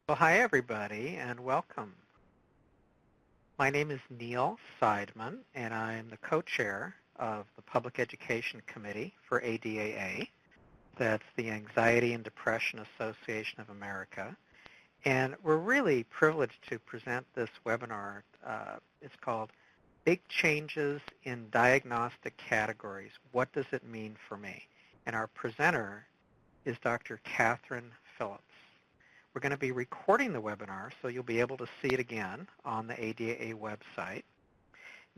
Well, hi everybody and welcome. My name is Neil Seidman and I'm the co-chair of the Public Education Committee for ADAA. That's the Anxiety and Depression Association of America. And we're really privileged to present this webinar. It's called Big Changes in Diagnostic Categories. What does it mean for me? And our presenter is Dr. Katharine Phillips. We're going to be recording the webinar, so you'll be able to see it again on the ADAA website.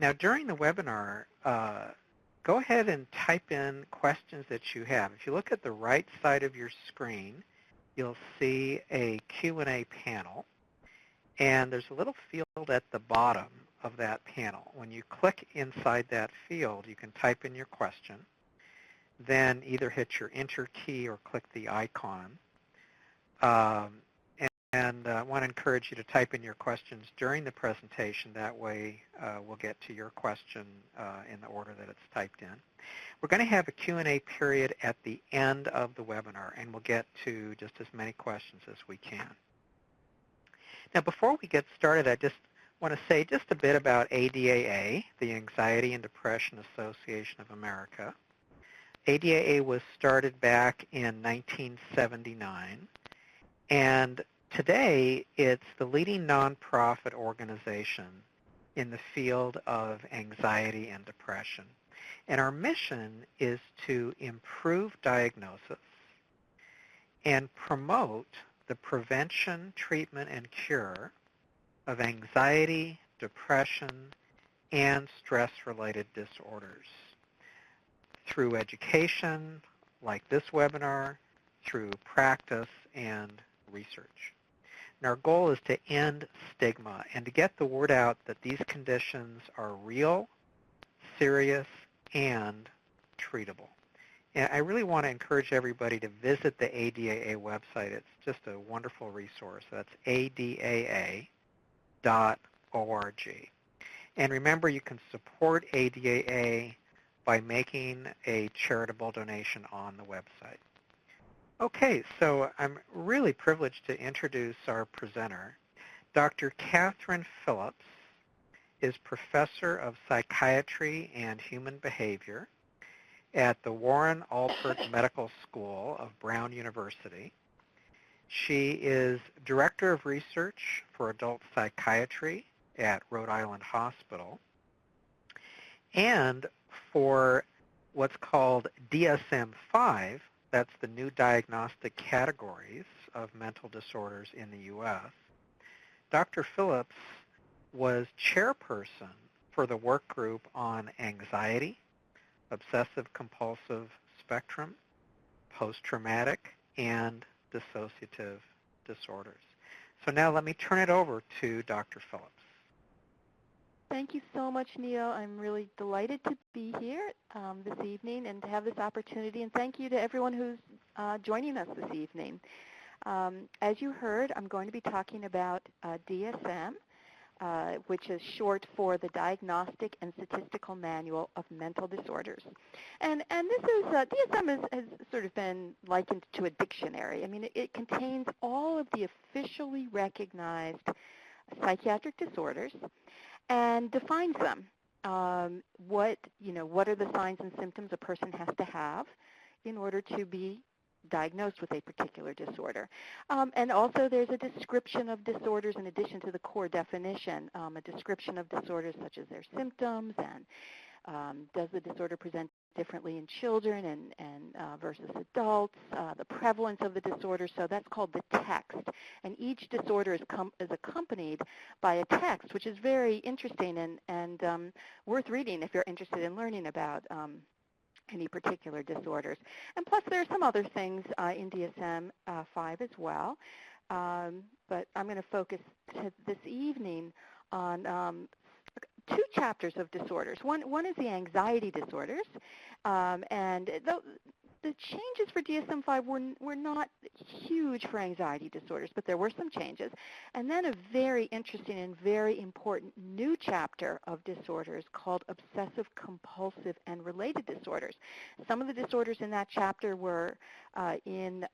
Now, during the webinar, go ahead and type in questions that you have. If you look at the right side of your screen, you'll see a Q&A panel, and there's a little field at the bottom of that panel. When you click inside that field, you can type in your question, then either hit your Enter key or click the icon. And I want to encourage you to type in your questions during the presentation. That way we'll get to your question in the order that it's typed in. We're going to have a Q&A period at the end of the webinar, and we'll get to just as many questions as we can. Now, before we get started, I just want to say just a bit about ADAA, the Anxiety and Depression Association of America. ADAA was started back in 1979, and today, it's the leading nonprofit organization in the field of anxiety and depression. And our mission is to improve diagnosis and promote the prevention, treatment, and cure of anxiety, depression, and stress-related disorders through education, like this webinar, through practice, and research. And our goal is to end stigma and to get the word out that these conditions are real, serious, and treatable. And I really want to encourage everybody to visit the ADAA website. It's just a wonderful resource. That's adaa.org. And remember, you can support ADAA by making a charitable donation on the website. Okay, so I'm really privileged to introduce our presenter. Dr. Katharine Phillips is Professor of Psychiatry and Human Behavior at the Warren Alpert Medical School of Brown University. She is Director of Research for Adult Psychiatry at Rhode Island Hospital. And for what's called DSM-5, that's the new diagnostic categories of mental disorders in the U.S. Dr. Phillips was chairperson for the work group on anxiety, obsessive-compulsive spectrum, post-traumatic, and dissociative disorders. So now let me turn it over to Dr. Phillips. Thank you so much, Neil. I'm really delighted to be here this evening and to have this opportunity. And thank you to everyone who's joining us this evening. As you heard, I'm going to be talking about DSM, which is short for the Diagnostic and Statistical Manual of Mental Disorders. And this is, DSM has sort of been likened to a dictionary. I mean, it contains all of the officially recognized psychiatric disorders and defines them. What are the signs and symptoms a person has to have in order to be diagnosed with a particular disorder. And also there's a description of disorders in addition to the core definition, a description of disorders such as their symptoms and does the disorder present differently in children and versus adults, the prevalence of the disorder. So that's called the text. And each disorder is accompanied by a text, which is very interesting and worth reading if you're interested in learning about any particular disorders. And plus there are some other things in DSM-5 as well. But I'm going to focus this evening on two chapters of disorders. One is the anxiety disorders, and the changes for DSM-5 were not huge for anxiety disorders, but there were some changes. And then a very interesting and very important new chapter of disorders called Obsessive-Compulsive and Related Disorders. Some of the disorders in that chapter were in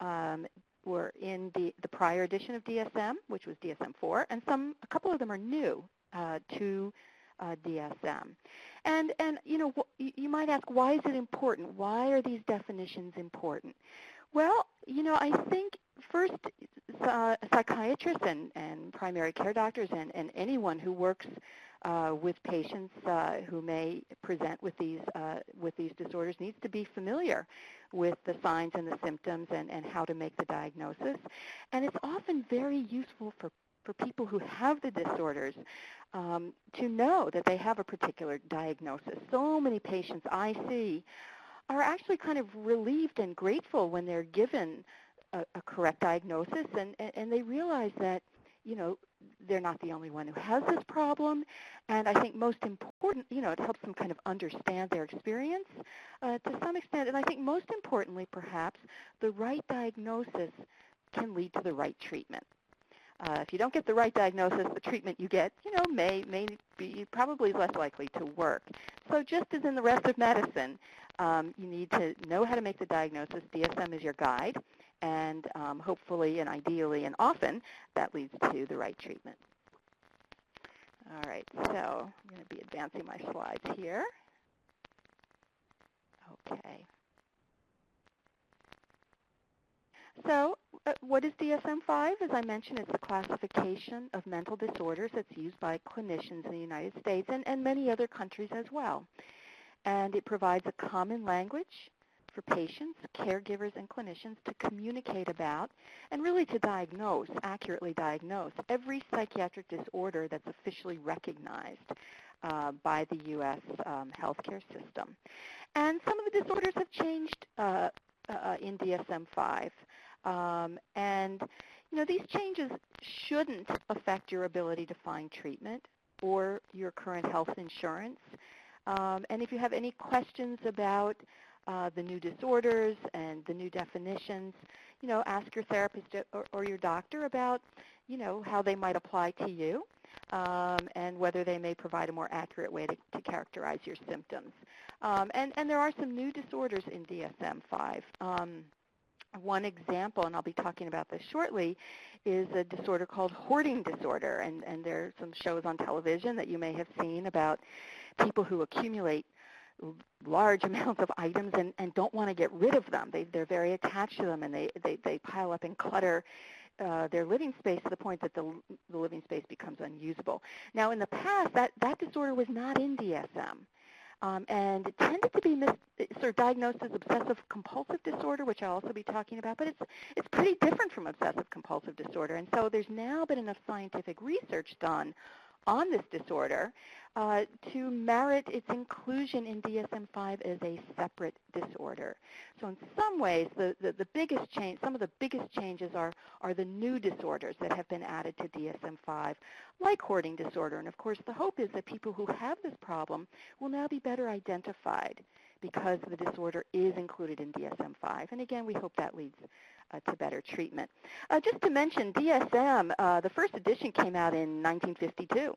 were in the prior edition of DSM, which was DSM-4, and a couple of them are new to DSM. And you might ask, why is it important? Why are these definitions important? Well, I think first, psychiatrists and primary care doctors and anyone who works with patients who may present with these disorders needs to be familiar with the signs and the symptoms and how to make the diagnosis. And it's often very useful for people who have the disorders to know that they have a particular diagnosis. So many patients I see are actually kind of relieved and grateful when they're given a correct diagnosis, and they realize that, they're not the only one who has this problem. And I think most important, it helps them kind of understand their experience to some extent. And I think most importantly, perhaps, the right diagnosis can lead to the right treatment. If you don't get the right diagnosis, the treatment you get, may be probably less likely to work. So just as in the rest of medicine, you need to know how to make the diagnosis. DSM is your guide, and hopefully and ideally and often that leads to the right treatment. All right, so I'm going to be advancing my slides here. Okay. So what is DSM-5? As I mentioned, it's a classification of mental disorders that's used by clinicians in the United States and many other countries as well. And it provides a common language for patients, caregivers, and clinicians to communicate about and really to accurately diagnose every psychiatric disorder that's officially recognized by the U.S. healthcare system. And some of the disorders have changed in DSM-5. And these changes shouldn't affect your ability to find treatment or your current health insurance. And if you have any questions about the new disorders and the new definitions, ask your therapist or your doctor about, how they might apply to you and whether they may provide a more accurate way to characterize your symptoms. And there are some new disorders in DSM-5. One example, and I'll be talking about this shortly, is a disorder called Hoarding Disorder. And there are some shows on television that you may have seen about people who accumulate large amounts of items and don't want to get rid of them. They're very attached to them, and they pile up and clutter their living space to the point that the living space becomes unusable. Now, in the past, that disorder was not in DSM. And it tended to be sort of diagnosed as Obsessive-Compulsive Disorder, which I'll also be talking about, but it's pretty different from Obsessive-Compulsive Disorder. And so there's now been enough scientific research done on this disorder to merit its inclusion in DSM-5 as a separate disorder. So in some ways, the biggest change, some of the biggest changes are the new disorders that have been added to DSM-5, like Hoarding Disorder. And of course, the hope is that people who have this problem will now be better identified because the disorder is included in DSM-5. And again, we hope that leads to better treatment. Just to mention, DSM, the first edition came out in 1952,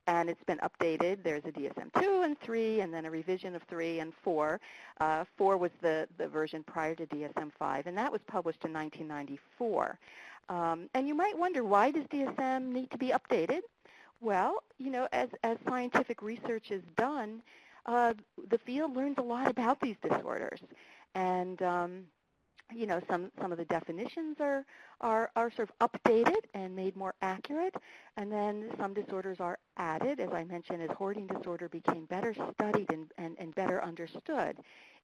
and it's been updated. There's a DSM-2 and 3, and then a revision of 3 and 4. 4 was the version prior to DSM-5, and that was published in 1994. And you might wonder, why does DSM need to be updated? Well, as scientific research is done, the field learns a lot about these disorders. And some of the definitions are sort of updated and made more accurate, and then some disorders are added. As I mentioned, as Hoarding Disorder became better studied and better understood,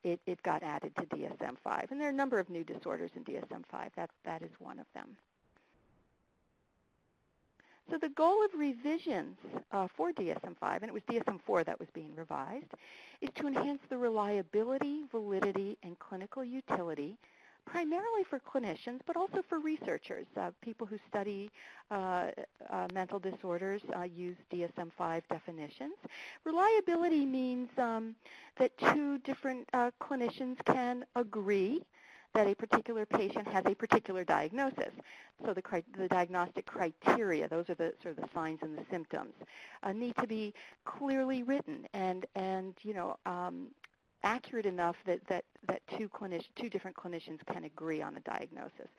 it got added to DSM-5. And there are a number of new disorders in DSM-5. That is one of them. So the goal of revisions for DSM-5, and it was DSM-4 that was being revised, is to enhance the reliability, validity, and clinical utility, primarily for clinicians, but also for researchers. People who study mental disorders use DSM-5 definitions. Reliability means that two different clinicians can agree that a particular patient has a particular diagnosis. So the diagnostic criteria, those are the sort of the signs and the symptoms, need to be clearly written and accurate enough that two different clinicians can agree on a diagnosis.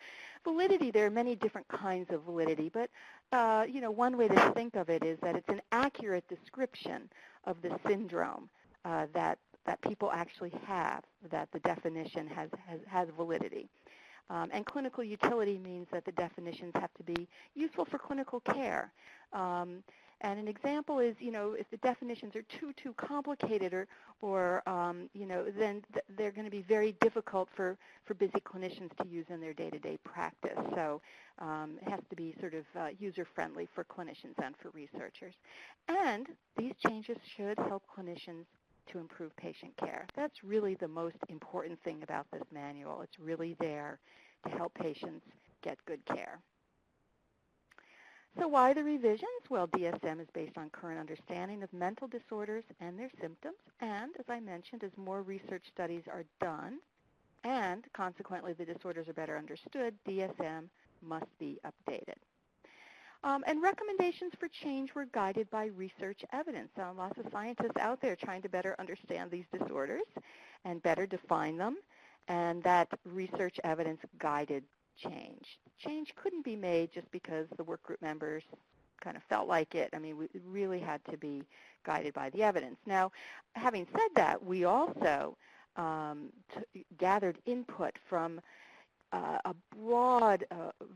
Validity, there are many different kinds of validity, but one way to think of it is that it's an accurate description of the syndrome that people actually have, that the definition has validity. And clinical utility means that the definitions have to be useful for clinical care. And an example is, if the definitions are too complicated or then they're going to be very difficult for busy clinicians to use in their day-to-day practice. So it has to be sort of user-friendly for clinicians and for researchers. And these changes should help clinicians to improve patient care. That's really the most important thing about this manual. It's really there to help patients get good care. So why the revisions? Well, DSM is based on current understanding of mental disorders and their symptoms, and as I mentioned, as more research studies are done, and consequently the disorders are better understood, DSM must be updated. And recommendations for change were guided by research evidence. Lots of scientists out there trying to better understand these disorders and better define them, and that research evidence guided change. Change couldn't be made just because the work group members kind of felt like it. I mean, we really had to be guided by the evidence. Now, having said that, we also gathered input from a broad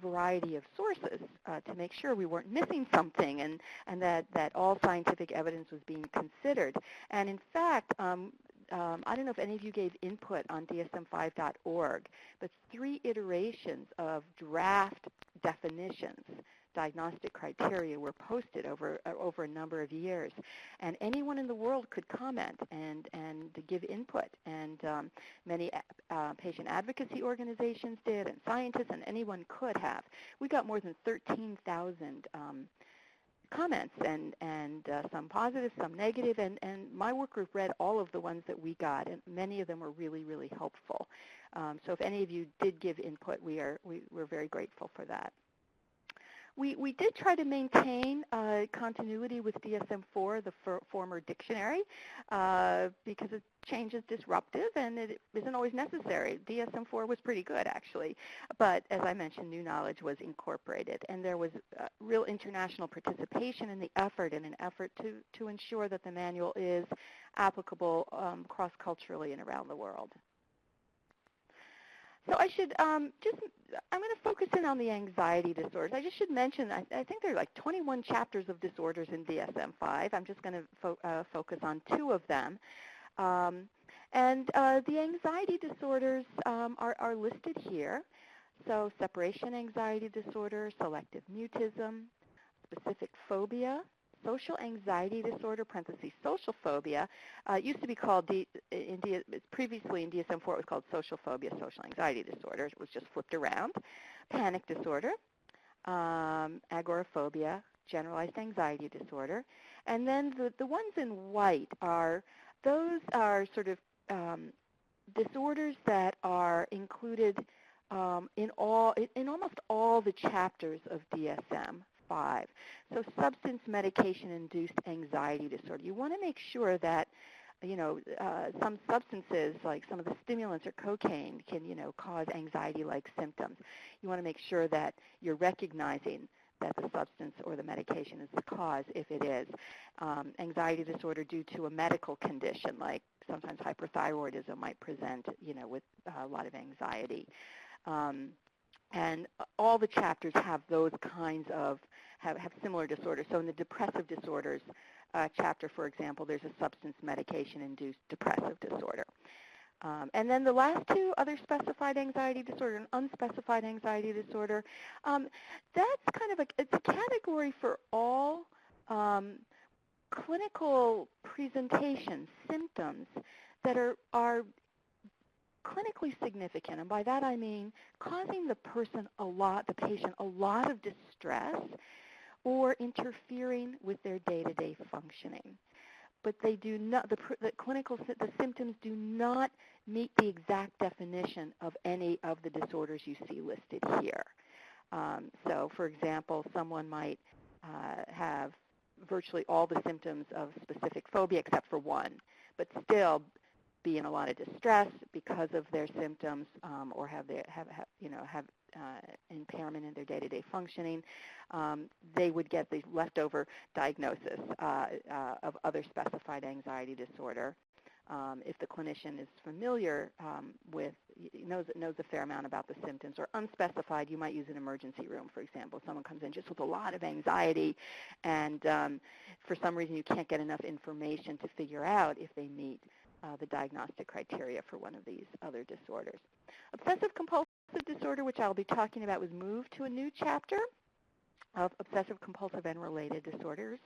variety of sources to make sure we weren't missing something and that all scientific evidence was being considered. And in fact, I don't know if any of you gave input on DSM-5.org, but 3 iterations of draft definitions, diagnostic criteria, were posted over a number of years. And anyone in the world could comment and give input. And many patient advocacy organizations did, and scientists, and anyone could have. We got more than 13,000 comments, and some positive, some negative, and my work group read all of the ones that we got, and many of them were really, really helpful. So if any of you did give input, we're very grateful for that. We did try to maintain continuity with DSM-4, the former dictionary, because the change is disruptive and it isn't always necessary. DSM-4 was pretty good, actually. But as I mentioned, new knowledge was incorporated. And there was real international participation in an effort to ensure that the manual is applicable cross-culturally and around the world. So I should I'm going to focus in on the anxiety disorders. I just should mention, I think there are like 21 chapters of disorders in DSM-5. I'm just going to focus on 2 of them. And the anxiety disorders are listed here. So separation anxiety disorder, selective mutism, specific phobia, social anxiety disorder, parentheses, social phobia. It used to be called, previously in DSM-4 it was called social phobia, social anxiety disorder. It was just flipped around. Panic disorder, agoraphobia, generalized anxiety disorder. And then the ones in white those are sort of disorders that are included in almost all the chapters of DSM-5. So substance medication-induced anxiety disorder. You want to make sure that, some substances like some of the stimulants or cocaine can, cause anxiety-like symptoms. You want to make sure that you're recognizing that the substance or the medication is the cause, if it is. Anxiety disorder due to a medical condition, like sometimes hyperthyroidism might present, with a lot of anxiety. And all the chapters have those kinds of, have similar disorders. So in the depressive disorders chapter, for example, there's a substance medication-induced depressive disorder. And then the last 2, other specified anxiety disorder and unspecified anxiety disorder, that's kind of it's a category for all clinical presentation symptoms that are clinically significant, and by that I mean causing the patient a lot of distress or interfering with their day-to-day functioning. But they do not, the symptoms do not meet the exact definition of any of the disorders you see listed here. So, for example, someone might have virtually all the symptoms of specific phobia except for one, but still be in a lot of distress because of their symptoms, or have impairment in their day-to-day functioning, they would get the leftover diagnosis of other specified anxiety disorder. If the clinician is familiar with, knows a fair amount about the symptoms, or unspecified, you might use an emergency room, for example. Someone comes in just with a lot of anxiety, and for some reason you can't get enough information to figure out if they meet the diagnostic criteria for one of these other disorders. Obsessive-Compulsive Disorder, which I'll be talking about, was moved to a new chapter of obsessive-compulsive and related disorders.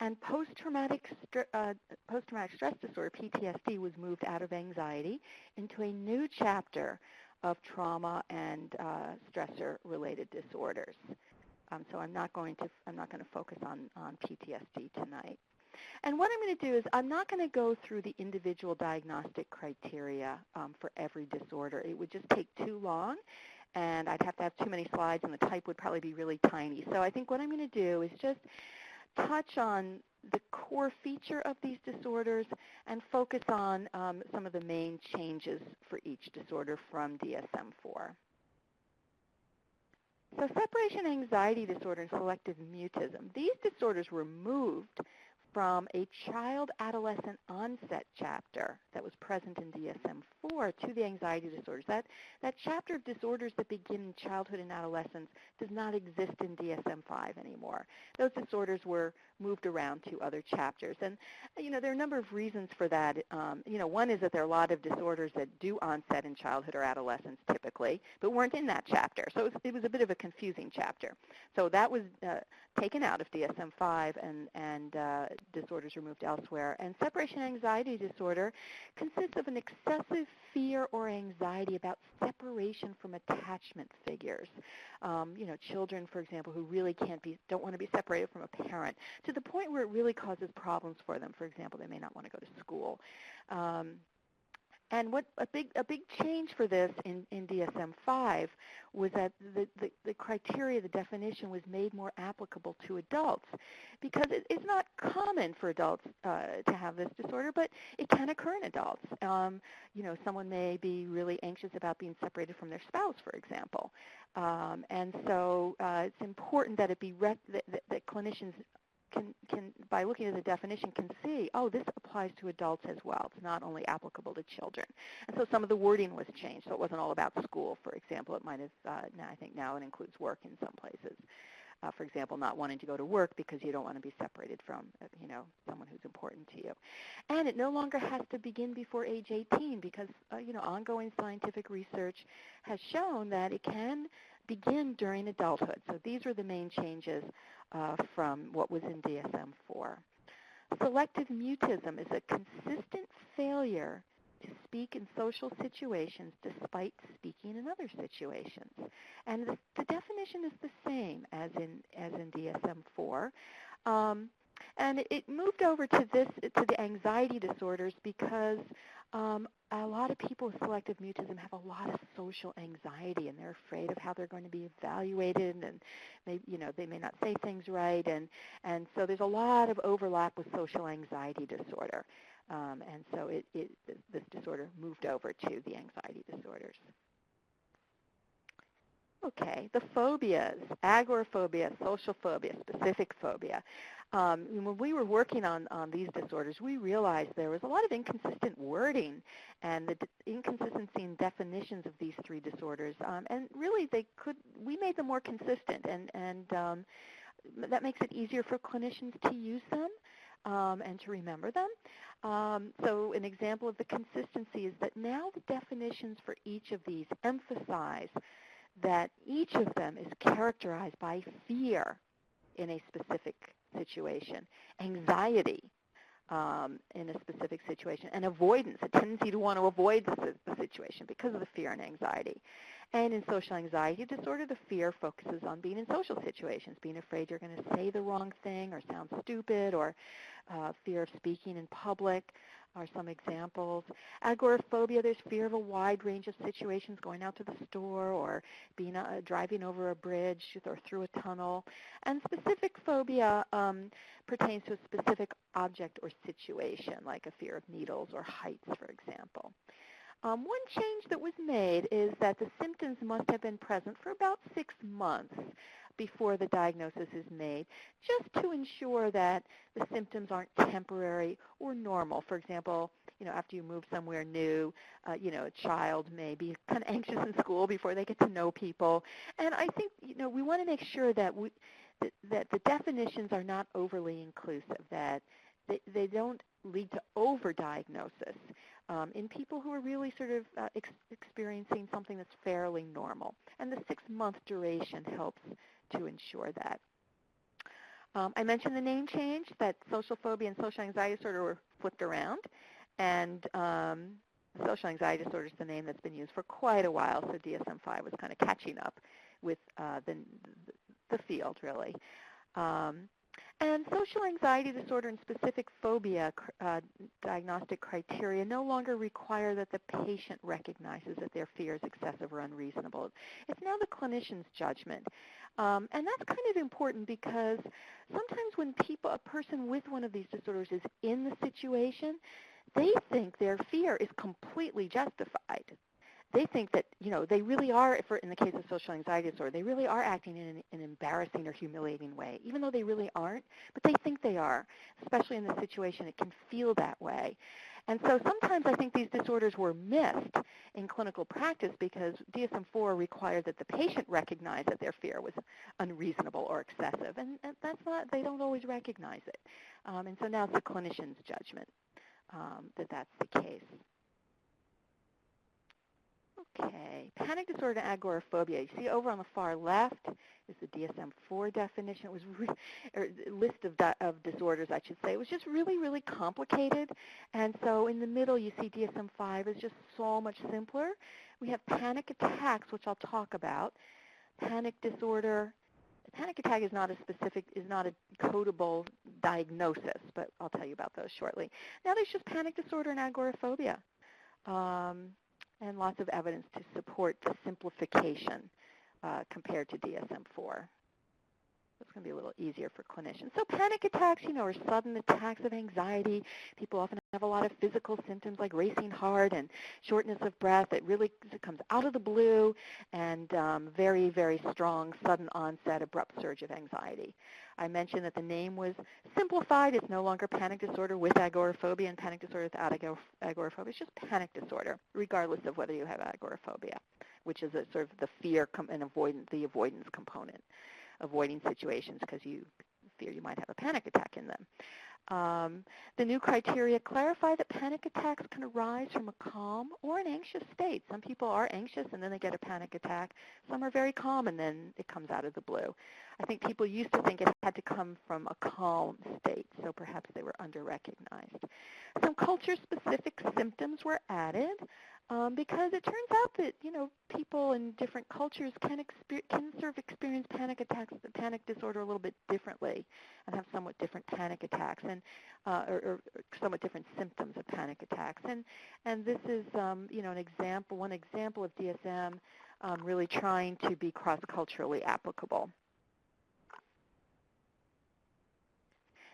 And post-traumatic stress disorder, PTSD, was moved out of anxiety into a new chapter of trauma and stressor-related disorders. So I'm not going to focus on PTSD tonight. And what I'm going to do is I'm not going to go through the individual diagnostic criteria for every disorder. It would just take too long, and I'd have to have too many slides, and the type would probably be really tiny. So I think what I'm going to do is just touch on the core feature of these disorders and focus on some of the main changes for each disorder from DSM-4. So separation anxiety disorder and selective mutism. These disorders were moved from a child-adolescent onset chapter that was present in DSM-4 to the anxiety disorders. That chapter of disorders that begin in childhood and adolescence does not exist in DSM-5 anymore. Those disorders were moved around to other chapters. And, there are a number of reasons for that. One is that there are a lot of disorders that do onset in childhood or adolescence typically, but weren't in that chapter. So it was a bit of a confusing chapter. So that was taken out of DSM-5, and disorders are moved elsewhere. And separation anxiety disorder consists of an excessive fear or anxiety about separation from attachment figures. Children, for example, who really don't want to be separated from a parent, to the point where it really causes problems for them. For example, they may not want to go to school. And what a big change for this in DSM-5 was that the criteria, the definition, was made more applicable to adults, because it's not common for adults to have this disorder, but it can occur in adults. Someone may be really anxious about being separated from their spouse, for example, and so it's important that it be that clinicians can, by looking at the definition, can see, oh, this applies to adults as well. It's not only applicable to children. And so some of the wording was changed, so it wasn't all about school, for example. It might have, I think now it includes work in some places. For example, not wanting to go to work because you don't want to be separated from, someone who's important to you. And it no longer has to begin before age 18 because, ongoing scientific research has shown that it can begin during adulthood. So these are the main changes from what was in DSM-4. Selective mutism is a consistent failure to speak in social situations despite speaking in other situations. And the definition is the same as in DSM-4. And it moved over to the anxiety disorders because a lot of people with selective mutism have a lot of social anxiety, and they're afraid of how they're going to be evaluated, and they may not say things right, and so there's a lot of overlap with social anxiety disorder, and so this disorder moved over to the anxiety disorders. Okay, the phobias: agoraphobia, social phobia, specific phobia. When we were working on these disorders, we realized there was a lot of inconsistent wording and the inconsistency in definitions of these three disorders. And really, we made them more consistent, and that makes it easier for clinicians to use them and to remember them. So an example of the consistency is that now the definitions for each of these emphasize that each of them is characterized by fear in a specific situation, anxiety in a specific situation, and avoidance, a tendency to want to avoid the situation because of the fear and anxiety. And in social anxiety disorder, the fear focuses on being in social situations, being afraid you're going to say the wrong thing or sound stupid, or fear of speaking in public. are some examples. Agoraphobia, there's fear of a wide range of situations, going out to the store or being driving over a bridge or through a tunnel. And specific phobia pertains to a specific object or situation, like a fear of needles or heights, for example. One change that was made is that the symptoms must have been present for about 6 months before the diagnosis is made, just to ensure that the symptoms aren't temporary or normal. For example, after you move somewhere new, a child may be kind of anxious in school before they get to know people. And I think, we want to make sure that that the definitions are not overly inclusive, that they don't lead to overdiagnosis in people who are really sort of experiencing something that's fairly normal. And the 6-month duration helps to ensure that. I mentioned the name change, that social phobia and social anxiety disorder were flipped around. And social anxiety disorder is the name that's been used for quite a while, so DSM-5 was kind of catching up with the field, really. And social anxiety disorder and specific phobia diagnostic criteria no longer require that the patient recognizes that their fear is excessive or unreasonable. It's now the clinician's judgment. And that's kind of important because sometimes when a person with one of these disorders is in the situation, they think their fear is completely justified. They think that, they really are, in the case of social anxiety disorder, they really are acting in an embarrassing or humiliating way, even though they really aren't, but they think they are. Especially in the situation, it can feel that way. And so sometimes I think these disorders were missed in clinical practice because DSM-4 required that the patient recognize that their fear was unreasonable or excessive, and that's not, they don't always recognize it. And so now it's the clinician's judgment that that's the case. Okay, panic disorder and agoraphobia. You see over on the far left is the DSM-4 definition. It was or list of disorders, I should say. It was just really, really complicated. And so in the middle, you see DSM-5 is just so much simpler. We have panic attacks, which I'll talk about. Panic disorder. Panic attack is not a codable diagnosis, but I'll tell you about those shortly. Now there's just panic disorder and agoraphobia. And lots of evidence to support the simplification compared to DSM-4. It's going to be a little easier for clinicians. So panic attacks, are sudden attacks of anxiety. People often have a lot of physical symptoms like racing heart and shortness of breath. It comes out of the blue and very, very strong, sudden onset, abrupt surge of anxiety. I mentioned that the name was simplified. It's no longer panic disorder with agoraphobia and panic disorder without agoraphobia. It's just panic disorder, regardless of whether you have agoraphobia, which is a sort of the fear and the avoidance component. Avoiding situations because you fear you might have a panic attack in them. The new criteria clarify that panic attacks can arise from a calm or an anxious state. Some people are anxious and then they get a panic attack. Some are very calm and then it comes out of the blue. I think people used to think it had to come from a calm state, so perhaps they were under-recognized. Some culture-specific symptoms were added because it turns out that, people in different cultures can sort of experience panic attacks, the panic disorder a little bit differently and have somewhat different panic attacks and or somewhat different symptoms of panic attacks. And this is, one example of DSM really trying to be cross-culturally applicable.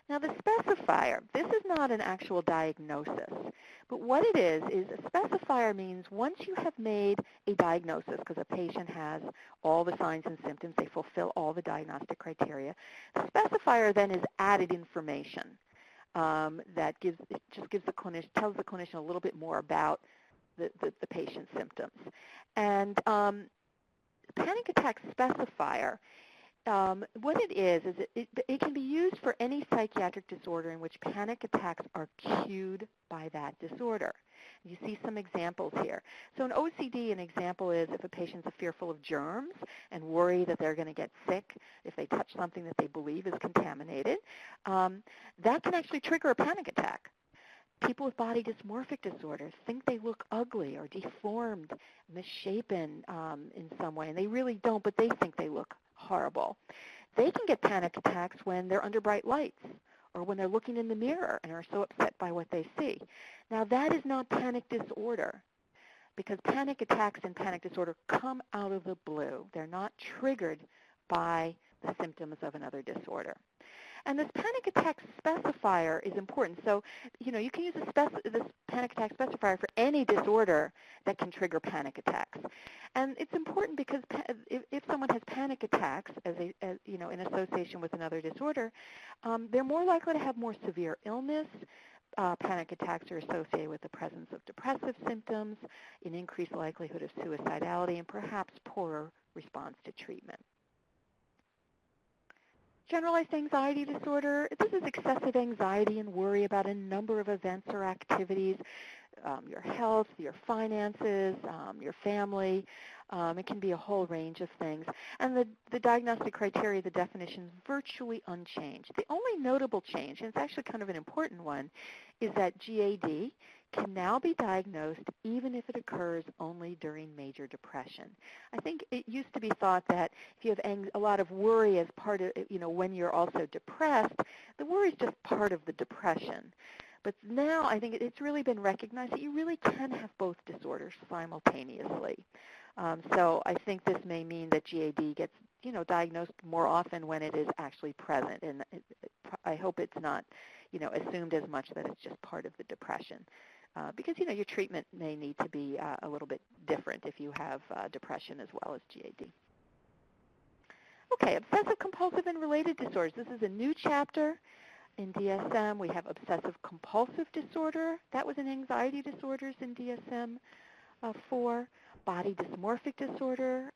Now the specifier, this is not an actual diagnosis, but what it is a specifier means once you have made a diagnosis, because a patient has all the signs and symptoms, they fulfill all the diagnostic criteria, the specifier then is added information that tells the clinician a little bit more about the patient's symptoms. And panic attack specifier, what it is it can be used for any psychiatric disorder in which panic attacks are cued by that disorder. You see some examples here. So in OCD, an example is if a patient's fearful of germs and worry that they're going to get sick if they touch something that they believe is contaminated, that can actually trigger a panic attack. People with body dysmorphic disorders think they look ugly or deformed, misshapen in some way, and they really don't, but they think they look horrible. They can get panic attacks when they're under bright lights or when they're looking in the mirror and are so upset by what they see. Now, that is not panic disorder, because panic attacks and panic disorder come out of the blue. They're not triggered by the symptoms of another disorder. And this panic attack specifier is important. So, you know, you can use this panic attack specifier for any disorder that can trigger panic attacks. And it's important because if someone has panic attacks as you know, in association with another disorder, they're more likely to have more severe illness. Panic attacks are associated with the presence of depressive symptoms, an increased likelihood of suicidality, and perhaps poorer response to treatment. Generalized anxiety disorder, this is excessive anxiety and worry about a number of events or activities, your health, your finances, your family. It can be a whole range of things. And the diagnostic criteria, the definition is virtually unchanged. The only notable change, and it's actually kind of an important one, is that GAD can now be diagnosed even if it occurs only during major depression. I think it used to be thought that if you have a lot of worry as part of, you know, when you're also depressed, the worry is just part of the depression. But now I think it's really been recognized that you really can have both disorders simultaneously. So I think this may mean that GAD gets, you know, diagnosed more often when it is actually present. And I hope it's not, you know, assumed as much that it's just part of the depression. Because, you know, your treatment may need to be a little bit different if you have depression as well as GAD. Okay, obsessive-compulsive and related disorders. This is a new chapter in DSM. We have obsessive-compulsive disorder. That was in anxiety disorders in DSM-4. Body dysmorphic disorder,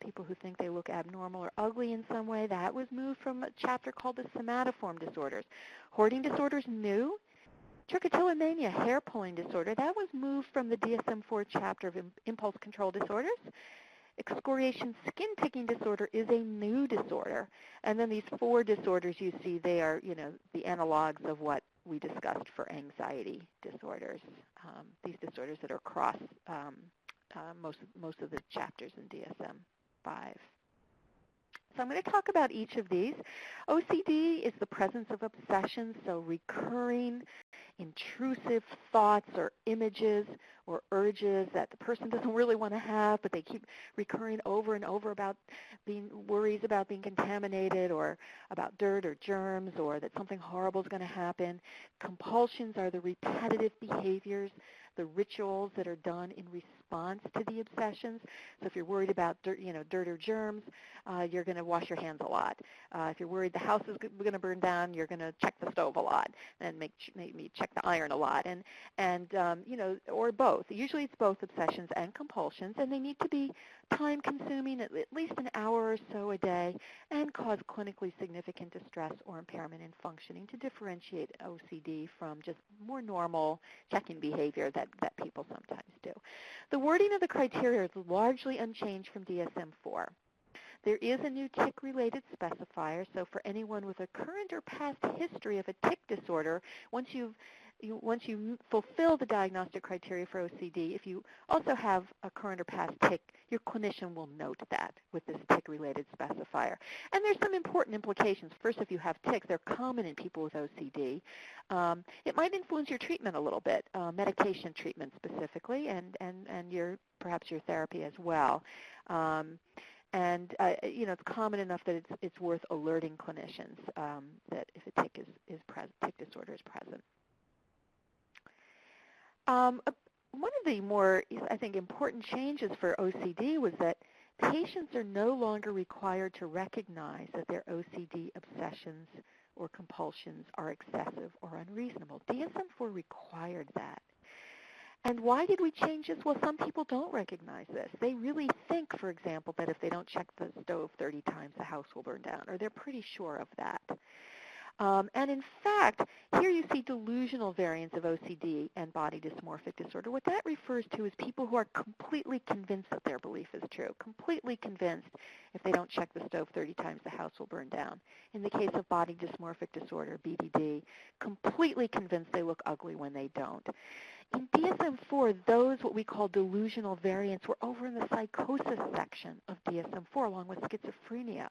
people who think they look abnormal or ugly in some way. That was moved from a chapter called the somatoform disorders. Hoarding disorder is new. Trichotillomania, hair pulling disorder, that was moved from the DSM-4 chapter of impulse control disorders. Excoriation, skin picking disorder is a new disorder. And then these 4 disorders you see, they are, you know, the analogs of what we discussed for anxiety disorders. These disorders that are across most of the chapters in DSM-5. So I'm going to talk about each of these. OCD is the presence of obsessions, so recurring, intrusive thoughts or images or urges that the person doesn't really want to have, but they keep recurring over and over about worries about being contaminated or about dirt or germs or that something horrible is going to happen. Compulsions are the repetitive behaviors, the rituals that are done in response to the obsessions. So if you're worried about dirt, you know, dirt or germs, you're going to wash your hands a lot. If you're worried the house is going to burn down, you're going to check the stove a lot and maybe check the iron a lot, and you know, or both. Usually it's both obsessions and compulsions, and they need to be time-consuming, at least an hour or so a day, and cause clinically significant distress or impairment in functioning to differentiate OCD from just more normal checking behavior that people sometimes do. The wording of the criteria is largely unchanged from DSM-4. There is a new tic-related specifier, so for anyone with a current or past history of a tic disorder, once you fulfill the diagnostic criteria for OCD, if you also have a current or past tic, your clinician will note that with this tic-related specifier. And there's some important implications. First, if you have tics, they're common in people with OCD. It might influence your treatment a little bit, medication treatment specifically, and perhaps your therapy as well. And you know, it's common enough that it's worth alerting clinicians that if a tic is present, tic disorder is present. One of the more, I think, important changes for OCD was that patients are no longer required to recognize that their OCD obsessions or compulsions are excessive or unreasonable. DSM-4 required that. And why did we change this? Well, some people don't recognize this. They really think, for example, that if they don't check the stove 30 times, the house will burn down, or they're pretty sure of that. And in fact, here you see delusional variants of OCD and body dysmorphic disorder. What that refers to is people who are completely convinced that their belief is true, completely convinced if they don't check the stove 30 times, the house will burn down. In the case of body dysmorphic disorder, BDD, completely convinced they look ugly when they don't. In DSM-4, those what we call delusional variants were over in the psychosis section of DSM-4 along with schizophrenia.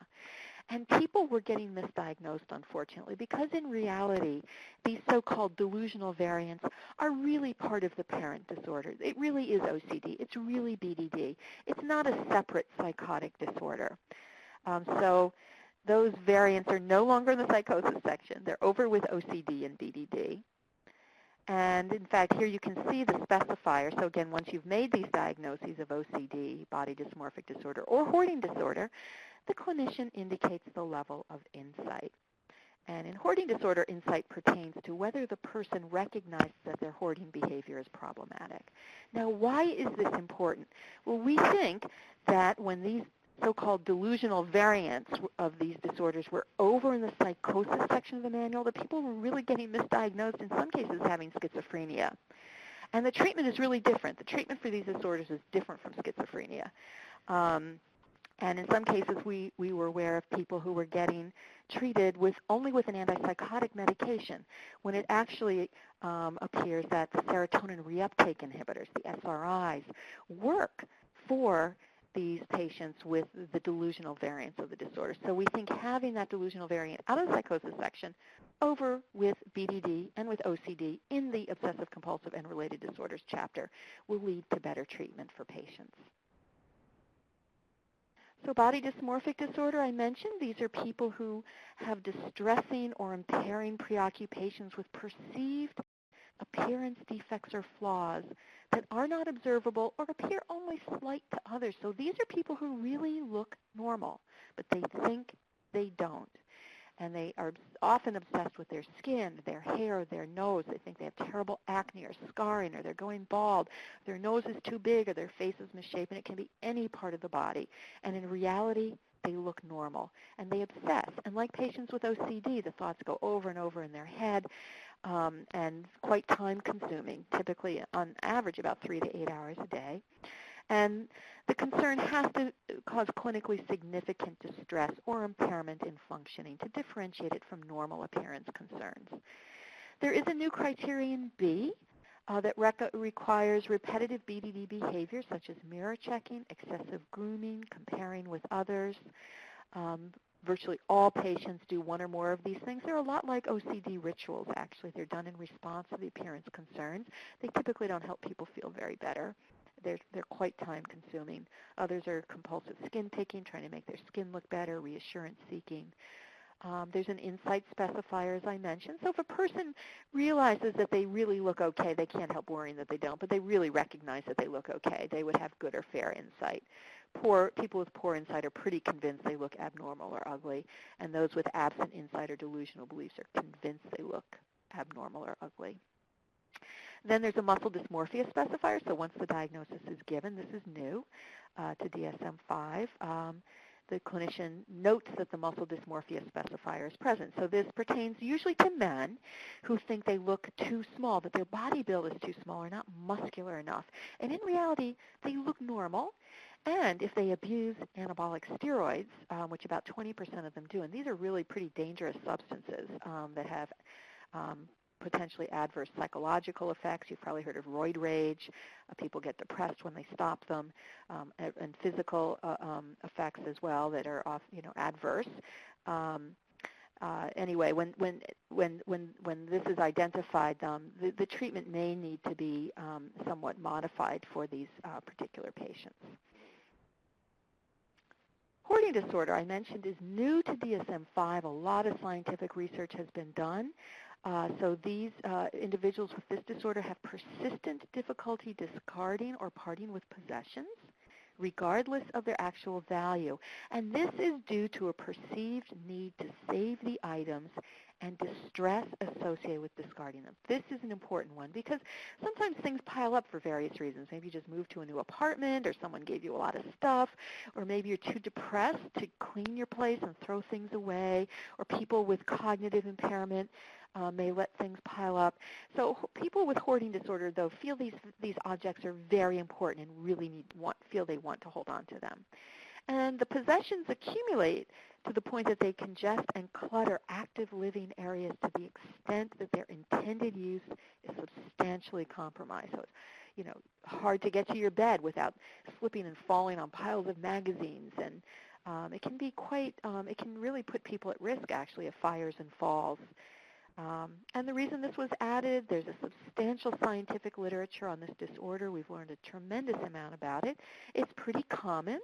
And people were getting misdiagnosed, unfortunately, because in reality, these so-called delusional variants are really part of the parent disorder. It really is OCD. It's really BDD. It's not a separate psychotic disorder. So those variants are no longer in the psychosis section. They're over with OCD and BDD. And in fact, here you can see the specifier. So again, once you've made these diagnoses of OCD, body dysmorphic disorder, or hoarding disorder, the clinician indicates the level of insight. And in hoarding disorder, insight pertains to whether the person recognizes that their hoarding behavior is problematic. Now, why is this important? Well, we think that when these so-called delusional variants of these disorders were over in the psychosis section of the manual, the people were really getting misdiagnosed, in some cases having schizophrenia. And the treatment is really different. The treatment for these disorders is different from schizophrenia. And in some cases, we were aware of people who were getting treated only with an antipsychotic medication, when it actually appears that the serotonin reuptake inhibitors, the SRIs, work for these patients with the delusional variants of the disorder. So we think having that delusional variant out of the psychosis section over with BDD and with OCD in the obsessive-compulsive and related disorders chapter will lead to better treatment for patients. So body dysmorphic disorder, I mentioned, these are people who have distressing or impairing preoccupations with perceived appearance defects or flaws that are not observable or appear only slight to others. So these are people who really look normal, but they think they don't. And they are often obsessed with their skin, their hair, their nose. They think they have terrible acne or scarring, or they're going bald. Their nose is too big, or their face is misshapen. It can be any part of the body. And in reality, they look normal. And they obsess. And like patients with OCD, the thoughts go over and over in their head, and quite time-consuming, typically on average about 3 to 8 hours a day. And the concern has to cause clinically significant distress or impairment in functioning to differentiate it from normal appearance concerns. There is a new criterion B that requires repetitive BDD behavior, such as mirror checking, excessive grooming, comparing with others. Virtually all patients do one or more of these things. They're a lot like OCD rituals, actually. They're done in response to the appearance concerns. They typically don't help people feel very better. They're quite time-consuming. Others are compulsive skin picking, trying to make their skin look better, reassurance seeking. There's an insight specifier, as I mentioned. So if a person realizes that they really look okay, they can't help worrying that they don't, but they really recognize that they look okay, they would have good or fair insight. People with poor insight are pretty convinced they look abnormal or ugly, and those with absent insight or delusional beliefs are convinced they look abnormal or ugly. Then there's a muscle dysmorphia specifier. So once the diagnosis is given, this is new to DSM-5. The clinician notes that the muscle dysmorphia specifier is present. So this pertains usually to men who think they look too small, that their body build is too small or not muscular enough. And in reality, they look normal. And if they abuse anabolic steroids, which about 20% of them do, and these are really pretty dangerous substances that have potentially adverse psychological effects. You've probably heard of roid rage. People get depressed when they stop them, and physical effects as well that are adverse. Anyway, when this is identified, the treatment may need to be somewhat modified for these particular patients. Hoarding disorder, I mentioned, is new to DSM-5. A lot of scientific research has been done. So these individuals with this disorder have persistent difficulty discarding or parting with possessions, regardless of their actual value. And this is due to a perceived need to save the items and distress associated with discarding them. This is an important one because sometimes things pile up for various reasons. Maybe you just moved to a new apartment, or someone gave you a lot of stuff, or maybe you're too depressed to clean your place and throw things away, or people with cognitive impairment may let things pile up. So people with hoarding disorder, though, feel these objects are very important and really feel they want to hold on to them. And the possessions accumulate to the point that they congest and clutter active living areas to the extent that their intended use is substantially compromised. So it's hard to get to your bed without slipping and falling on piles of magazines and It can be it can really put people at risk, actually, of fires and falls. And the reason this was added, there's a substantial scientific literature on this disorder. We've learned a tremendous amount about it. It's pretty common.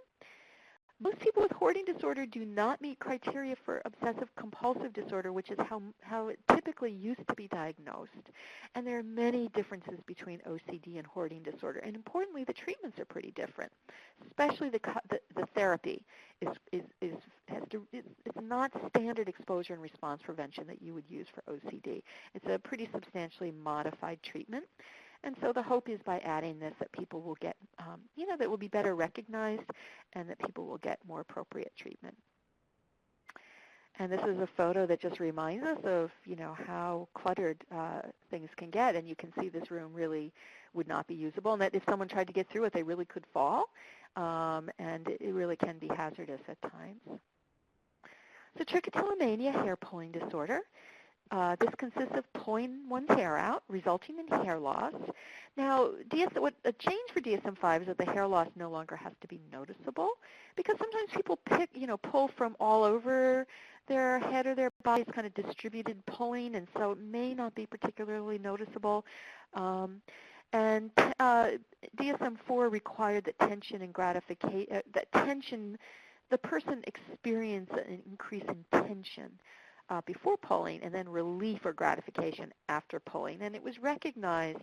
Most people with hoarding disorder do not meet criteria for obsessive-compulsive disorder, which is how it typically used to be diagnosed. And there are many differences between OCD and hoarding disorder. And importantly, the treatments are pretty different, especially the therapy it's not standard exposure and response prevention that you would use for OCD. It's a pretty substantially modified treatment. And so the hope is by adding this that people will get, that will be better recognized and that people will get more appropriate treatment. And this is a photo that just reminds us of, how cluttered things can get. And you can see this room really would not be usable. And that if someone tried to get through it, they really could fall. And it really can be hazardous at times. So trichotillomania, hair pulling disorder. This consists of pulling one's hair out, resulting in hair loss. Now, what a change for DSM-5 is that the hair loss no longer has to be noticeable, because sometimes people pull from all over their head or their body. It's kind of distributed pulling, and so it may not be particularly noticeable. And DSM-4 required that tension and gratification, the person experience an increase in tension before pulling, and then relief or gratification after pulling. And it was recognized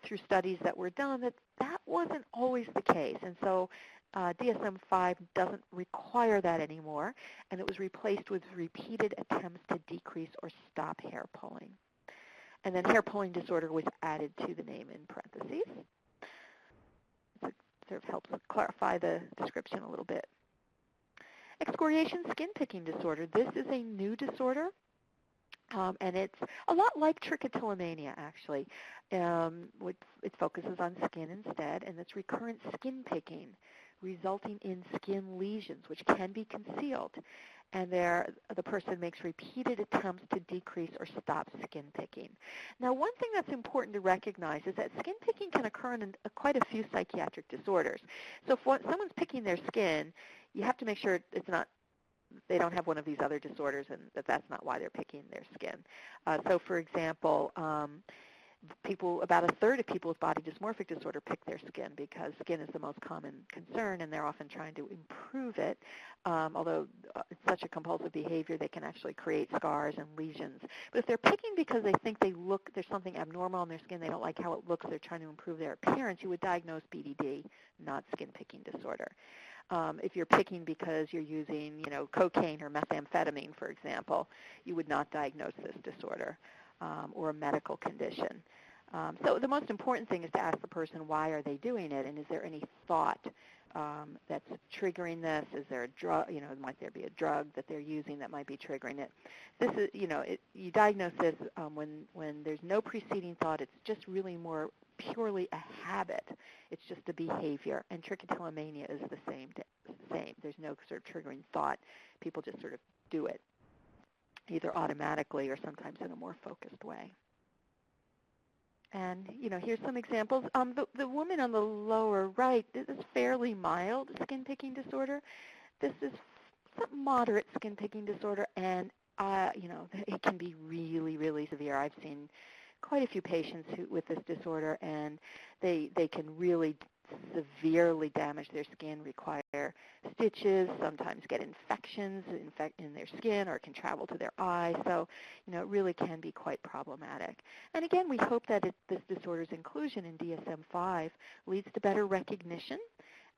through studies that were done that that wasn't always the case. And so DSM-5 doesn't require that anymore, and it was replaced with repeated attempts to decrease or stop hair pulling. And then hair pulling disorder was added to the name in parentheses. It sort of helps clarify the description a little bit. Excoriation skin picking disorder. This is a new disorder, and it's a lot like trichotillomania, actually. It focuses on skin instead, and it's recurrent skin picking, resulting in skin lesions, which can be concealed. And the person makes repeated attempts to decrease or stop skin picking. Now, one thing that's important to recognize is that skin picking can occur in quite a few psychiatric disorders. So if someone's picking their skin, you have to make sure they don't have one of these other disorders, and that's not why they're picking their skin. So, for example, about a third of people with body dysmorphic disorder pick their skin because skin is the most common concern, and they're often trying to improve it. Although it's such a compulsive behavior, they can actually create scars and lesions. But if they're picking because they think there's something abnormal on their skin, they don't like how it looks, they're trying to improve their appearance, you would diagnose BDD, not skin picking disorder. If you're picking because you're using, cocaine or methamphetamine, for example, you would not diagnose this disorder or a medical condition. So the most important thing is to ask the person, why are they doing it, and is there any thought that's triggering this? Is there a drug, might there be a drug that they're using that might be triggering it? This is, you diagnose this when there's no preceding thought. It's just really more purely a habit. It's just a behavior, and trichotillomania is the same. There's no sort of triggering thought. People just sort of do it, either automatically or sometimes in a more focused way. And, here's some examples. The woman on the lower right, this is fairly mild skin picking disorder. This is moderate skin picking disorder, and, it can be really, really severe. I've seen quite a few patients with this disorder, and they can really severely damage their skin, require stitches, sometimes get infections in their skin, or can travel to their eye. So, it really can be quite problematic. And again, we hope that this disorder's inclusion in DSM-5 leads to better recognition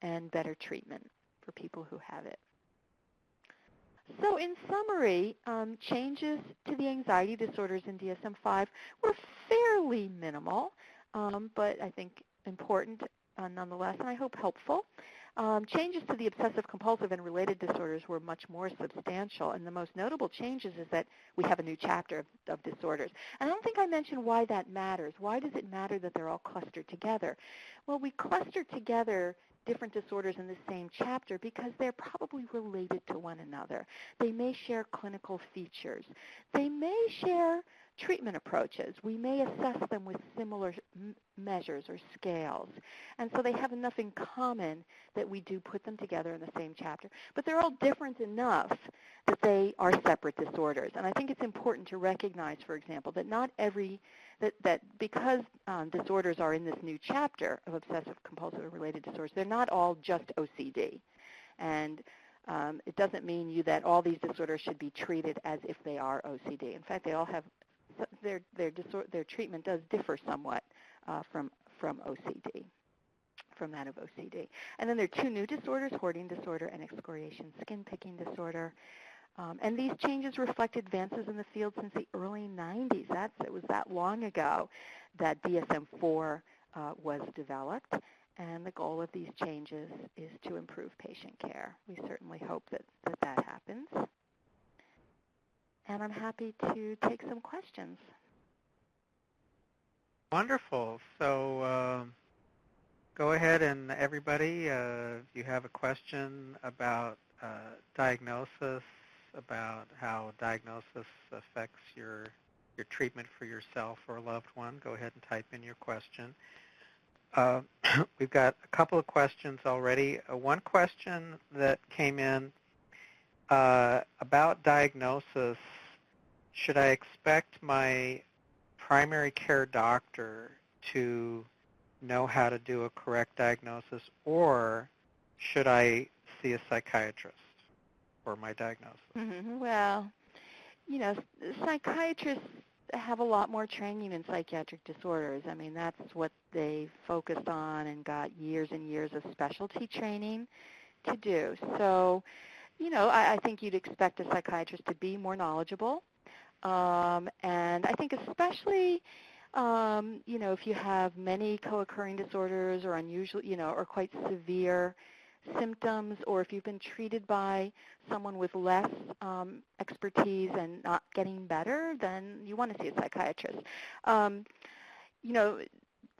and better treatment for people who have it. So in summary, changes to the anxiety disorders in DSM-5 were fairly minimal, but I think important nonetheless, and I hope helpful. Changes to the obsessive-compulsive and related disorders were much more substantial, and the most notable changes is that we have a new chapter of disorders. And I don't think I mentioned why that matters. Why does it matter that they're all clustered together? Well, we cluster together different disorders in the same chapter because they're probably related to one another. They may share clinical features. They may share treatment approaches. We may assess them with similar measures or scales. And so they have enough in common that we do put them together in the same chapter. But they're all different enough that they are separate disorders. And I think it's important to recognize, for example, that not every, that because disorders are in this new chapter of obsessive-compulsive related disorders, they're not all just OCD. And it doesn't mean that all these disorders should be treated as if they are OCD. In fact, they all have, their treatment does differ somewhat from OCD, from that of OCD. And then there are two new disorders, hoarding disorder and excoriation skin picking disorder. And these changes reflect advances in the field since the early 90s. It was that long ago that DSM-4 was developed. And the goal of these changes is to improve patient care. We certainly hope that happens. And I'm happy to take some questions. Wonderful. So go ahead, and everybody, if you have a question about diagnosis, about how diagnosis affects your treatment for yourself or a loved one, go ahead and type in your question. We've got a couple of questions already. One question that came in about diagnosis: should I expect my primary care doctor to know how to do a correct diagnosis, or should I see a psychiatrist for my diagnosis? Mm-hmm. Well, psychiatrists have a lot more training in psychiatric disorders. I mean, that's what they focused on and got years and years of specialty training to do. So, I think you'd expect a psychiatrist to be more knowledgeable. And I think especially, if you have many co-occurring disorders or unusual, or quite severe symptoms, or if you've been treated by someone with less expertise and not getting better, then you want to see a psychiatrist.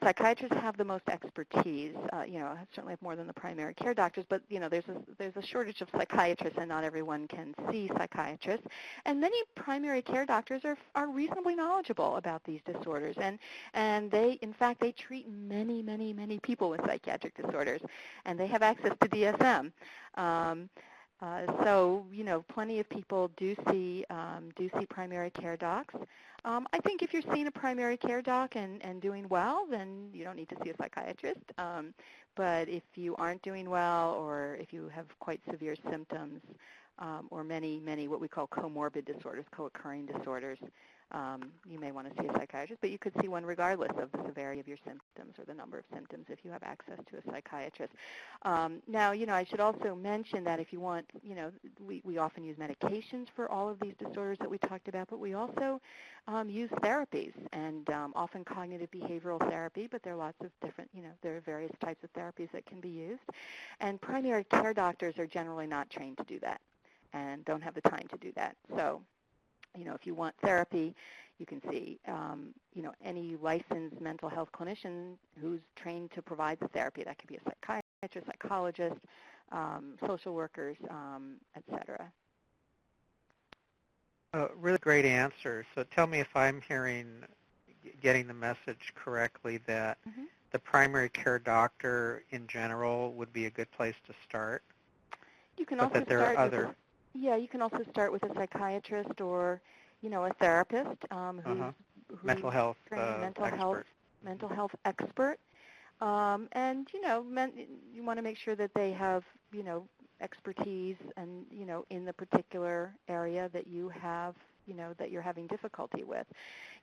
Psychiatrists have the most expertise, certainly have more than the primary care doctors, but, there's a shortage of psychiatrists, and not everyone can see psychiatrists. And many primary care doctors are reasonably knowledgeable about these disorders, and they, in fact, they treat many, many, many people with psychiatric disorders, and they have access to DSM. So, plenty of people do see primary care docs. I think if you're seeing a primary care doc and doing well, then you don't need to see a psychiatrist. But if you aren't doing well, or if you have quite severe symptoms, or many, many what we call comorbid disorders, co-occurring disorders, you may want to see a psychiatrist, but you could see one regardless of the severity of your symptoms or the number of symptoms if you have access to a psychiatrist. Now, I should also mention that if you want, we often use medications for all of these disorders that we talked about, but we also use therapies, and often cognitive behavioral therapy, but there are lots of different, there are various types of therapies that can be used. And primary care doctors are generally not trained to do that and don't have the time to do that. So, if you want therapy, you can see, any licensed mental health clinician who's trained to provide the therapy. That could be a psychiatrist, psychologist, social workers, et cetera. Really great answer. So tell me if I'm getting the message correctly, that the primary care doctor in general would be a good place to start. You can also start you can also start with a psychiatrist or, a therapist who's mental health mental health expert. And, you want to make sure that they have, expertise and, in the particular area that you have, that you're having difficulty with.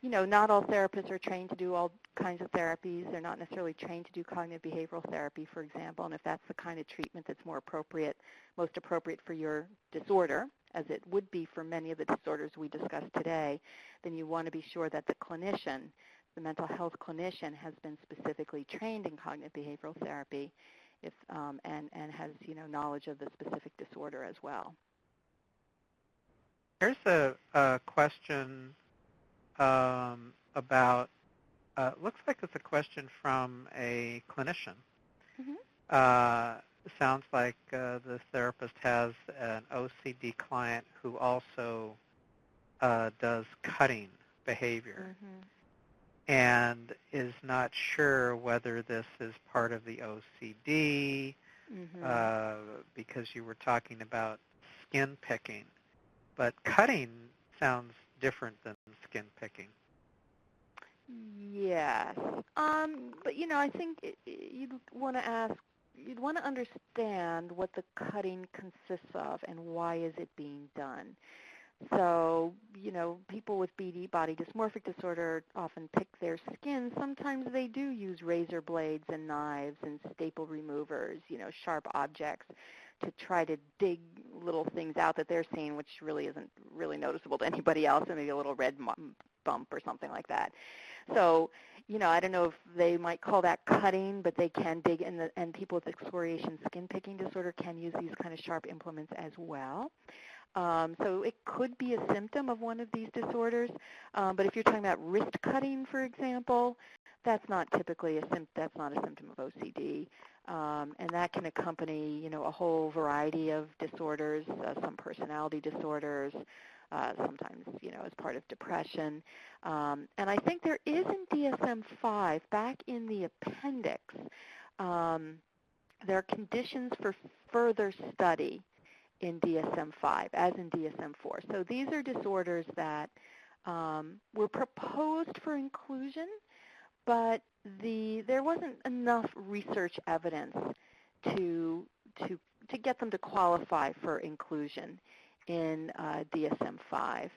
Not all therapists are trained to do all kinds of therapies. They're not necessarily trained to do cognitive behavioral therapy, for example, and if that's the kind of treatment that's most appropriate for your disorder, as it would be for many of the disorders we discussed today, then you want to be sure that the clinician, the mental health clinician, has been specifically trained in cognitive behavioral therapy and has, knowledge of the specific disorder as well. Here's a question about, looks like it's a question from a clinician. Sounds like the therapist has an OCD client who also does cutting behavior and is not sure whether this is part of the OCD because you were talking about skin picking. But cutting sounds different than skin picking. Yes. But, I think you'd want to understand what the cutting consists of and why is it being done. So, people with BD, body dysmorphic disorder, often pick their skin. Sometimes they do use razor blades and knives and staple removers, sharp objects to try to dig little things out that they're seeing, which really isn't really noticeable to anybody else, and maybe a little red bump or something like that. So, I don't know if they might call that cutting, but they can dig, and people with excoriation skin picking disorder can use these kind of sharp implements as well. So it could be a symptom of one of these disorders, but if you're talking about wrist cutting, for example, that's not typically that's not a symptom of OCD, and that can accompany, a whole variety of disorders, some personality disorders, sometimes, as part of depression. And I think there is in DSM-5, back in the appendix, there are conditions for further study in DSM-5, as in DSM-4. So these are disorders that were proposed for inclusion, but there wasn't enough research evidence to get them to qualify for inclusion in DSM-5.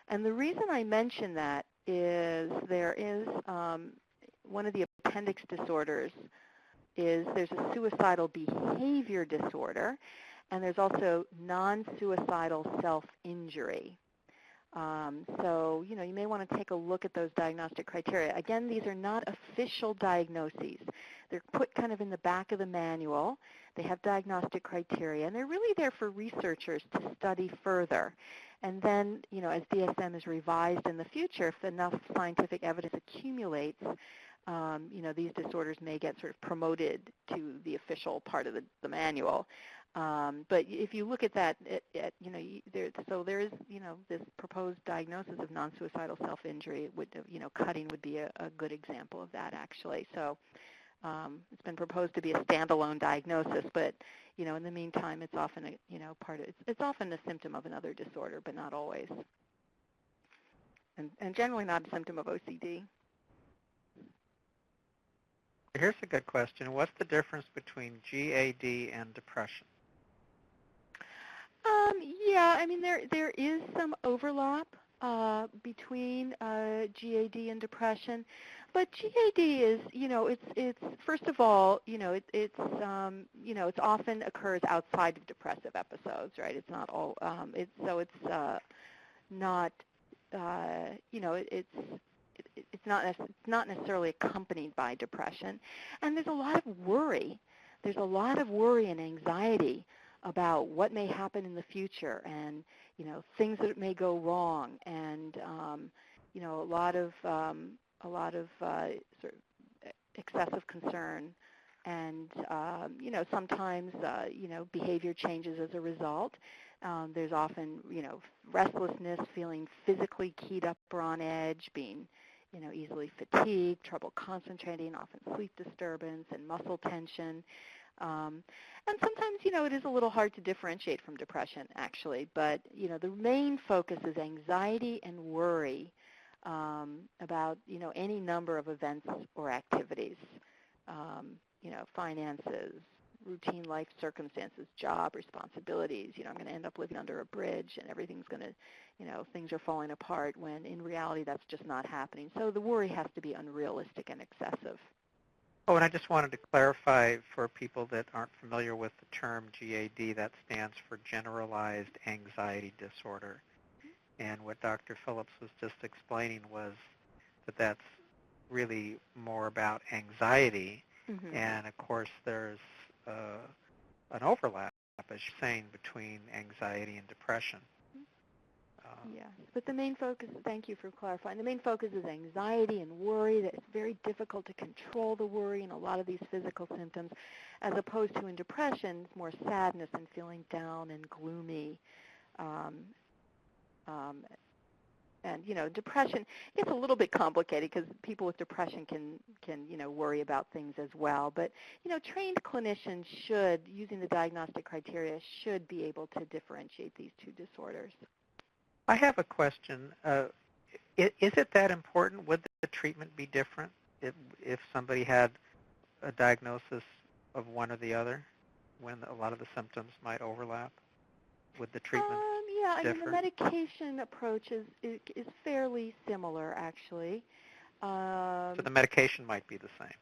And the reason I mention that is there is one of the appendix disorders there's a suicidal behavior disorder, and there's also non-suicidal self-injury. So, you may want to take a look at those diagnostic criteria. Again, these are not official diagnoses. They're put kind of in the back of the manual. They have diagnostic criteria, and they're really there for researchers to study further. And then, as DSM is revised in the future, if enough scientific evidence accumulates, these disorders may get sort of promoted to the official part of the manual. But if you look at that, there is, this proposed diagnosis of non-suicidal self-injury. Cutting would be a good example of that, actually. So it's been proposed to be a standalone diagnosis, but in the meantime, it's often it's often a symptom of another disorder, but not always, and generally not a symptom of OCD. Here's a good question. What's the difference between GAD and depression? Yeah, there is some overlap between GAD and depression, but GAD is, it's first of all, it's often occurs outside of depressive episodes, right? It's not all, it's not, it's not necessarily accompanied by depression, and there's a lot of worry. There's a lot of worry and anxiety about what may happen in the future, and things that may go wrong, and a lot of sort of excessive concern, and sometimes behavior changes as a result. There's often restlessness, feeling physically keyed up or on edge, being easily fatigued, trouble concentrating, often sleep disturbance and muscle tension. And sometimes, it is a little hard to differentiate from depression, actually. But, the main focus is anxiety and worry about, any number of events or activities, finances, routine life circumstances, job responsibilities. I'm going to end up living under a bridge, and everything's going to, things are falling apart, when in reality that's just not happening. So the worry has to be unrealistic and excessive. Oh, and I just wanted to clarify for people that aren't familiar with the term GAD, that stands for Generalized Anxiety Disorder. And what Dr. Phillips was just explaining was that that's really more about anxiety. And, of course, there's an overlap, as you're saying, between anxiety and depression. Yes, but the main focus, thank you for clarifying, the main focus is anxiety and worry, that it's very difficult to control the worry and a lot of these physical symptoms, as opposed to in depression, it's more sadness and feeling down and gloomy, And depression gets a little bit complicated because people with depression can worry about things as well. But trained clinicians should, using the diagnostic criteria, should be able to differentiate these two disorders. I have a question. Is it that important? Would the treatment be different if somebody had a diagnosis of one or the other, when a lot of the symptoms might overlap? Would the treatment yeah, I differ? mean, the medication approach is fairly similar, actually. So the medication might be the same.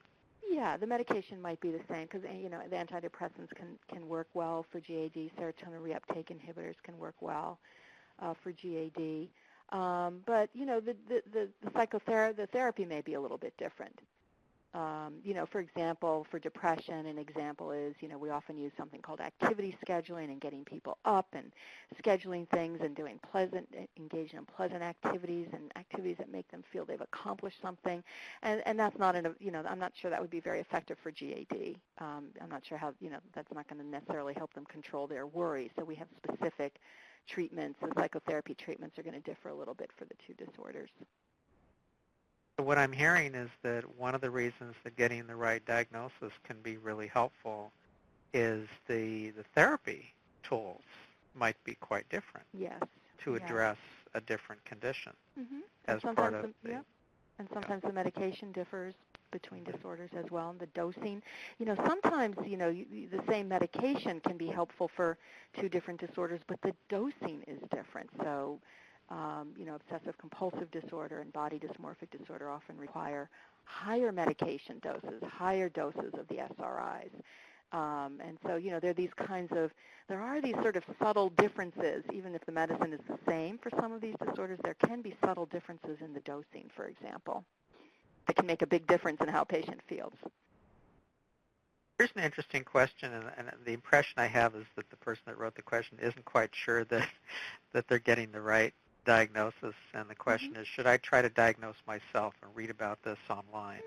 Yeah, the medication might be the same because the antidepressants can work well for GAD. Serotonin reuptake inhibitors can work well for GAD. But the therapy may be a little bit different. For example, for depression, an example is, we often use something called activity scheduling and getting people up and scheduling things and engaging in pleasant activities and activities that make them feel they've accomplished something. And that's not, I'm not sure that would be very effective for GAD. I'm not sure how, that's not going to necessarily help them control their worry. So we have specific treatments. The psychotherapy treatments are going to differ a little bit for the two disorders. What I'm hearing is that one of the reasons that getting the right diagnosis can be really helpful is the therapy tools might be quite different. Yes. To address a different condition as part of the... And sometimes the medication differs between disorders as well, and the dosing. Sometimes, the same medication can be helpful for two different disorders, but the dosing is different. So, obsessive-compulsive disorder and body dysmorphic disorder often require higher medication doses, higher doses of the SRIs. And so, there are these sort of subtle differences. Even if the medicine is the same for some of these disorders, there can be subtle differences in the dosing, for example, that can make a big difference in how a patient feels. Here's an interesting question, and the impression I have is that the person that wrote the question isn't quite sure that they're getting the right diagnosis, and the question is, should I try to diagnose myself and read about this online?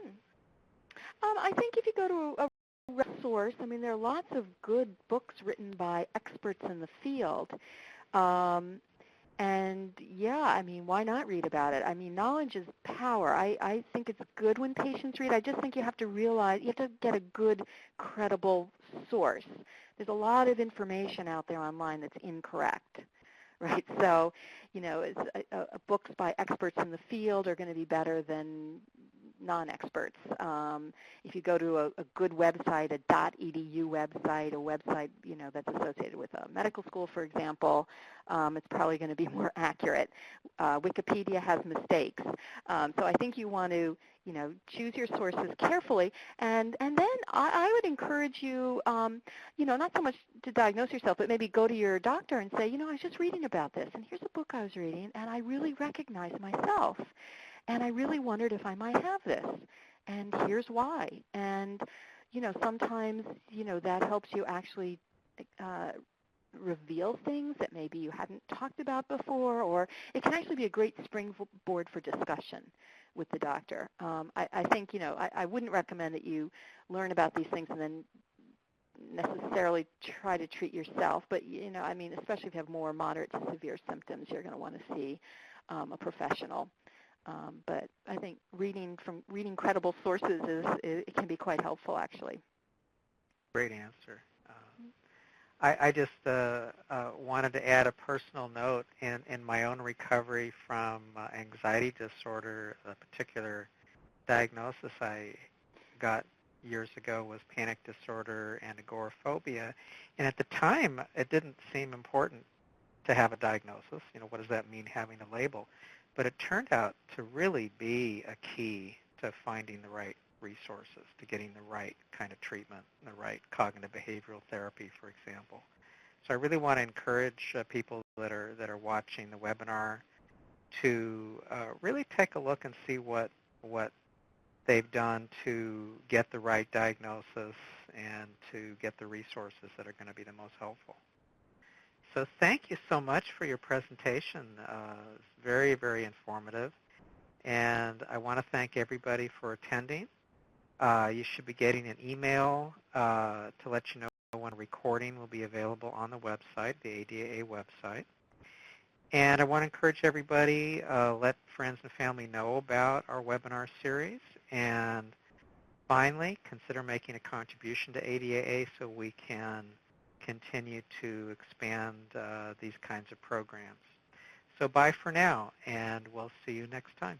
I think if you go to a source, there are lots of good books written by experts in the field. And yeah, why not read about it? Knowledge is power. I think it's good when patients read. I just think you have to realize, you have to get a good, credible source. There's a lot of information out there online that's incorrect, right? So, books by experts in the field are going to be better than non-experts. If you go to a good website, a .edu website, a website that's associated with a medical school, for example, it's probably going to be more accurate. Wikipedia has mistakes, so I think you want to choose your sources carefully, and then I would encourage you, not so much to diagnose yourself, but maybe go to your doctor and say, I was just reading about this, and here's a book I was reading, and I really recognize myself. And I really wondered if I might have this, and here's why. And, sometimes, that helps you actually reveal things that maybe you hadn't talked about before, or it can actually be a great springboard for discussion with the doctor. I think, I wouldn't recommend that you learn about these things and then necessarily try to treat yourself, but, especially if you have more moderate to severe symptoms, you're going to want to see a professional. But I think reading credible sources it can be quite helpful, actually. Great answer. I just wanted to add a personal note in my own recovery from anxiety disorder. A particular diagnosis I got years ago was panic disorder and agoraphobia, and at the time it didn't seem important to have a diagnosis. What does that mean, having a label? But it turned out to really be a key to finding the right resources, to getting the right kind of treatment, the right cognitive behavioral therapy, for example. So I really want to encourage people that are watching the webinar to really take a look and see what they've done to get the right diagnosis and to get the resources that are going to be the most helpful. So thank you so much for your presentation. It's very, very informative. And I want to thank everybody for attending. You should be getting an email to let you know when a recording will be available on the website, the ADAA website. And I want to encourage everybody, let friends and family know about our webinar series. And finally, consider making a contribution to ADAA so we can continue to expand these kinds of programs. So bye for now, and we'll see you next time.